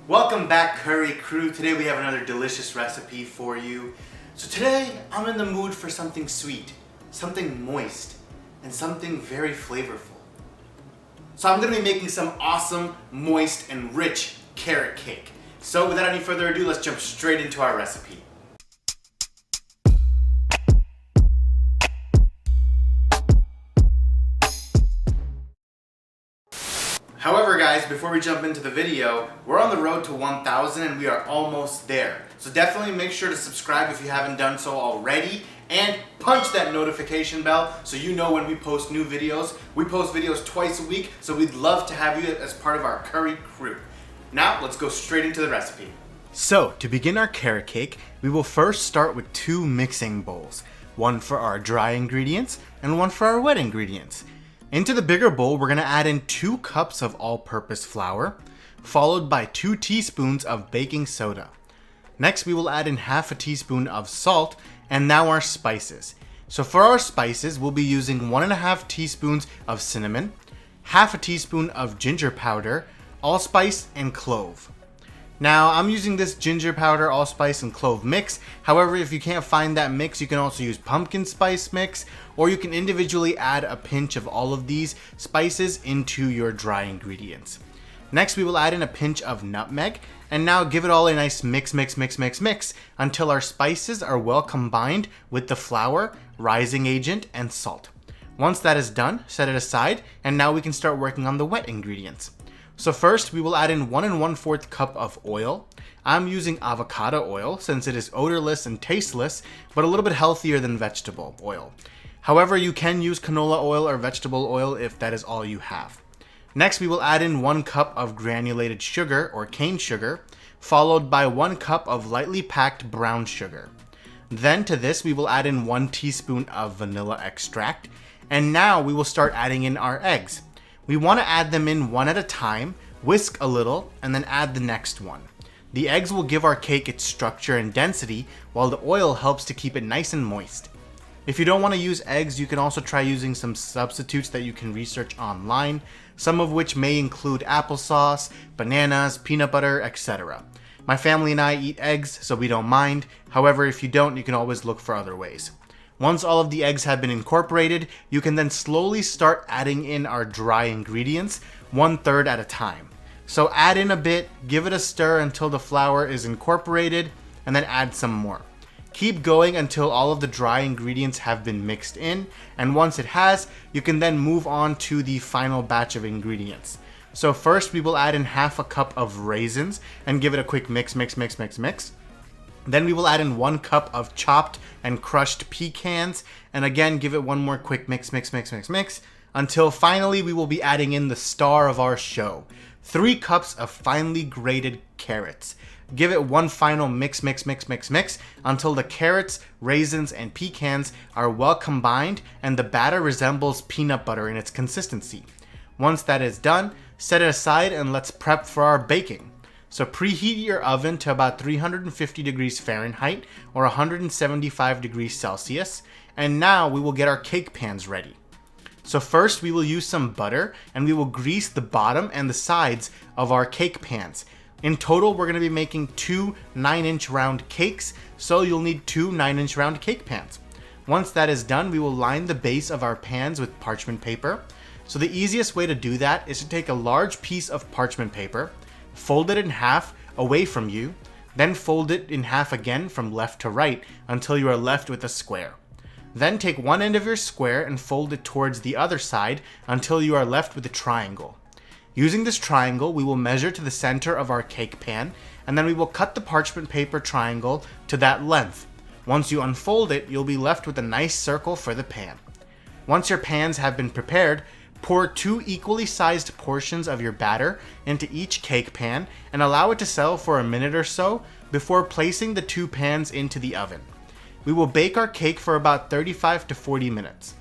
Welcome back, curry crew. Today we have another delicious recipe for you. So today I'm in the mood for something sweet, something moist, and something very flavorful. So I'm gonna be making some awesome, moist, and rich carrot cake. So without any further ado, let's jump straight into our recipe. However guys, before we jump into the video, we're on the road to 1,000 and we are almost there. So definitely make sure to subscribe if you haven't done so already and punch that notification bell so you know when we post new videos. We post videos twice a week, so we'd love to have you as part of our curry crew. Now let's go straight into the recipe. So to begin our carrot cake, we will first start with 2 mixing bowls. One for our dry ingredients and one for our wet ingredients. Into the bigger bowl, we're going to add in 2 cups of all-purpose flour, followed by 2 teaspoons of baking soda. Next, we will add in half a teaspoon of salt, and now our spices. So for our spices, we'll be using 1.5 teaspoons of cinnamon, half a teaspoon of ginger powder, allspice, and clove. Now, I'm using this ginger powder, allspice, and clove mix. However, if you can't find that mix, you can also use pumpkin spice mix, or you can individually add a pinch of all of these spices into your dry ingredients. Next, we will add in a pinch of nutmeg, and now give it all a nice mix until our spices are well combined with the flour, rising agent, and salt. Once that is done, set it aside, and now we can start working on the wet ingredients. So first, we will add in 1 1/4 cup of oil. I'm using avocado oil since it is odorless and tasteless, but a little bit healthier than vegetable oil. However, you can use canola oil or vegetable oil if that is all you have. Next, we will add in 1 cup of granulated sugar or cane sugar, followed by 1 cup of lightly packed brown sugar. Then to this, we will add in 1 teaspoon of vanilla extract, and now we will start adding in our eggs. We want to add them in one at a time, whisk a little, and then add the next one. The eggs will give our cake its structure and density, while the oil helps to keep it nice and moist. If you don't want to use eggs, you can also try using some substitutes that you can research online, some of which may include applesauce, bananas, peanut butter, etc. My family and I eat eggs, so we don't mind. However, if you don't, you can always look for other ways. Once all of the eggs have been incorporated, you can then slowly start adding in our dry ingredients, 1/3 at a time. So add in a bit, give it a stir until the flour is incorporated, and then add some more. Keep going until all of the dry ingredients have been mixed in, and once it has, you can then move on to the final batch of ingredients. So first we will add in half a cup of raisins and give it a quick mix. Then we will add in 1 cup of chopped and crushed pecans, and again give it one more quick mix, until finally we will be adding in the star of our show, 3 cups of finely grated carrots. Give it one final mix until the carrots, raisins, and pecans are well combined and the batter resembles peanut butter in its consistency. Once that is done, set it aside and let's prep for our baking. So preheat your oven to about 350 degrees Fahrenheit or 175 degrees Celsius, and now we will get our cake pans ready. So first we will use some butter and we will grease the bottom and the sides of our cake pans. In total, we're going to be making 2 9-inch round cakes, so you'll need 2 9-inch round cake pans. Once that is done, we will line the base of our pans with parchment paper. So the easiest way to do that is to take a large piece of parchment paper, fold it in half away from you, then fold it in half again from left to right until you are left with a square. Then take one end of your square and fold it towards the other side until you are left with a triangle. Using this triangle, we will measure to the center of our cake pan, and then we will cut the parchment paper triangle to that length. Once you unfold it, you'll be left with a nice circle for the pan. Once your pans have been prepared, pour 2 equally sized portions of your batter into each cake pan and allow it to settle for a minute or so before placing the 2 pans into the oven. We will bake our cake for about 35 to 40 minutes.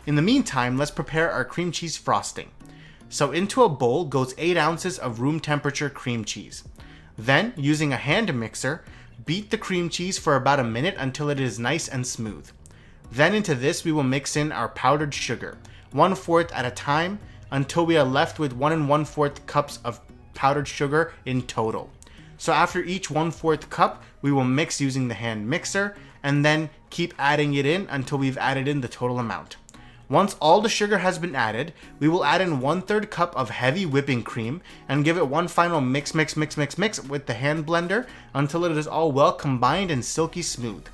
In the meantime, let's prepare our cream cheese frosting. So into a bowl goes 8 ounces of room temperature cream cheese. Then, using a hand mixer, beat the cream cheese for about a minute until it is nice and smooth. Then into this we will mix in our powdered sugar, 1/4 at a time, until we are left with 1 1/4 cups of powdered sugar in total. So after each 1/4 cup, we will mix using the hand mixer and then keep adding it in until we've added in the total amount. Once all the sugar has been added, we will add in 1/3 cup of heavy whipping cream and give it one final mix with the hand blender until it is all well combined and silky smooth.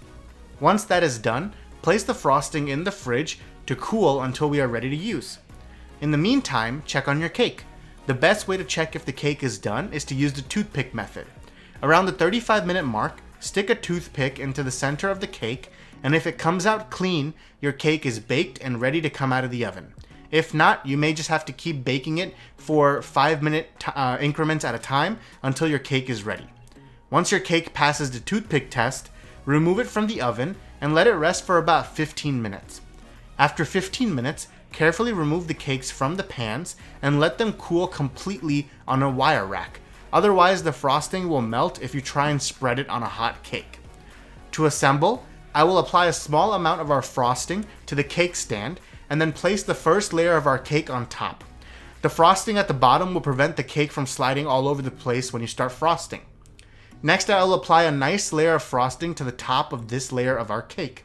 Once that is done, place the frosting in the fridge to cool until we are ready to use. In the meantime, check on your cake. The best way to check if the cake is done is to use the toothpick method. Around the 35-minute mark, stick a toothpick into the center of the cake, and if it comes out clean, your cake is baked and ready to come out of the oven. If not, you may just have to keep baking it for 5-minute increments at a time until your cake is ready. Once your cake passes the toothpick test, remove it from the oven and let it rest for about 15 minutes. After 15 minutes, carefully remove the cakes from the pans and let them cool completely on a wire rack. Otherwise, the frosting will melt if you try and spread it on a hot cake. To assemble, I will apply a small amount of our frosting to the cake stand and then place the first layer of our cake on top. The frosting at the bottom will prevent the cake from sliding all over the place when you start frosting. Next, I will apply a nice layer of frosting to the top of this layer of our cake.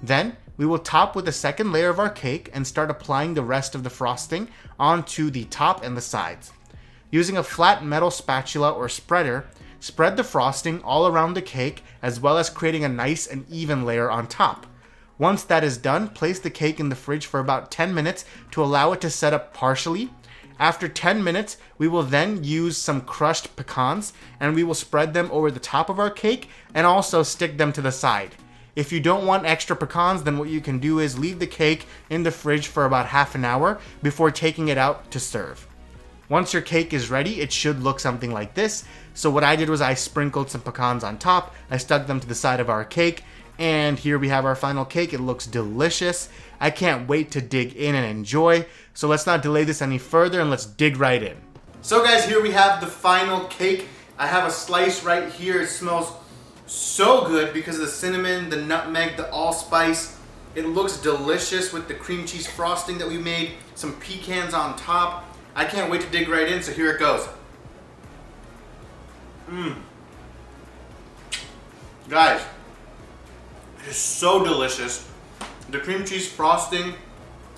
Then, we will top with a second layer of our cake and start applying the rest of the frosting onto the top and the sides. Using a flat metal spatula or spreader, spread the frosting all around the cake as well as creating a nice and even layer on top. Once that is done, place the cake in the fridge for about 10 minutes to allow it to set up partially. After 10 minutes, we will then use some crushed pecans and we will spread them over the top of our cake and also stick them to the side. If you don't want extra pecans, then what you can do is leave the cake in the fridge for about half an hour before taking it out to serve. Once your cake is ready, it should look something like this. So what I did was I sprinkled some pecans on top, I stuck them to the side of our cake, and here we have our final cake. It looks delicious. I can't wait to dig in and enjoy. So let's not delay this any further and let's dig right in. So guys, here we have the final cake. I have a slice right here. It smells so good because of the cinnamon, the nutmeg, the allspice. It looks delicious with the cream cheese frosting that we made, some pecans on top. I can't wait to dig right in, so here it goes. Guys, it is so delicious. The cream cheese frosting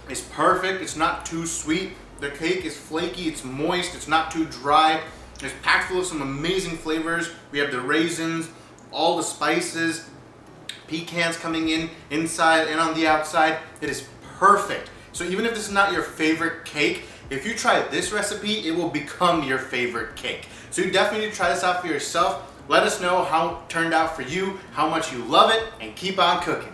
is perfect. It's not too sweet. The cake is flaky, it's moist, it's not too dry. It's packed full of some amazing flavors. We have the raisins, all the spices, pecans coming in inside and on the outside. It is perfect. So even if this is not your favorite cake, if you try this recipe, it will become your favorite cake. So you definitely need to try this out for yourself. Let us know how it turned out for you, how much you love it, and keep on cooking.